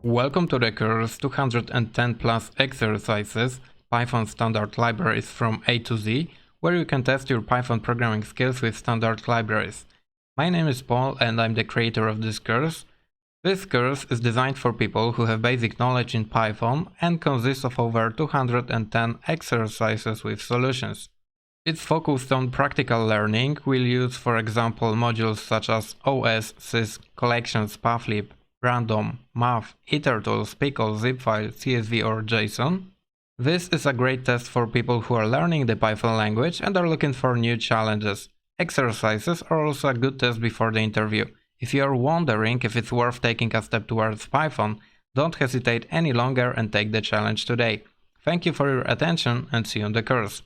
Welcome to the course 210 plus exercises, Python standard libraries from A to Z, where you can test your Python programming skills with standard libraries. My name is Paul and I'm the creator of this course. This course is designed for people who have basic knowledge in Python and consists of over 210 exercises with solutions. It's focused on practical learning. We'll use, for example, modules such as OS, sys, collections, pathlib, random, math, itertools, pickle, zipfile, CSV or JSON. This is a great test for people who are learning the Python language and are looking for new challenges. Exercises are also a good test before the interview. If you are wondering if it's worth taking a step towards Python, don't hesitate any longer and take the challenge today. Thank you for your attention and see you on the course.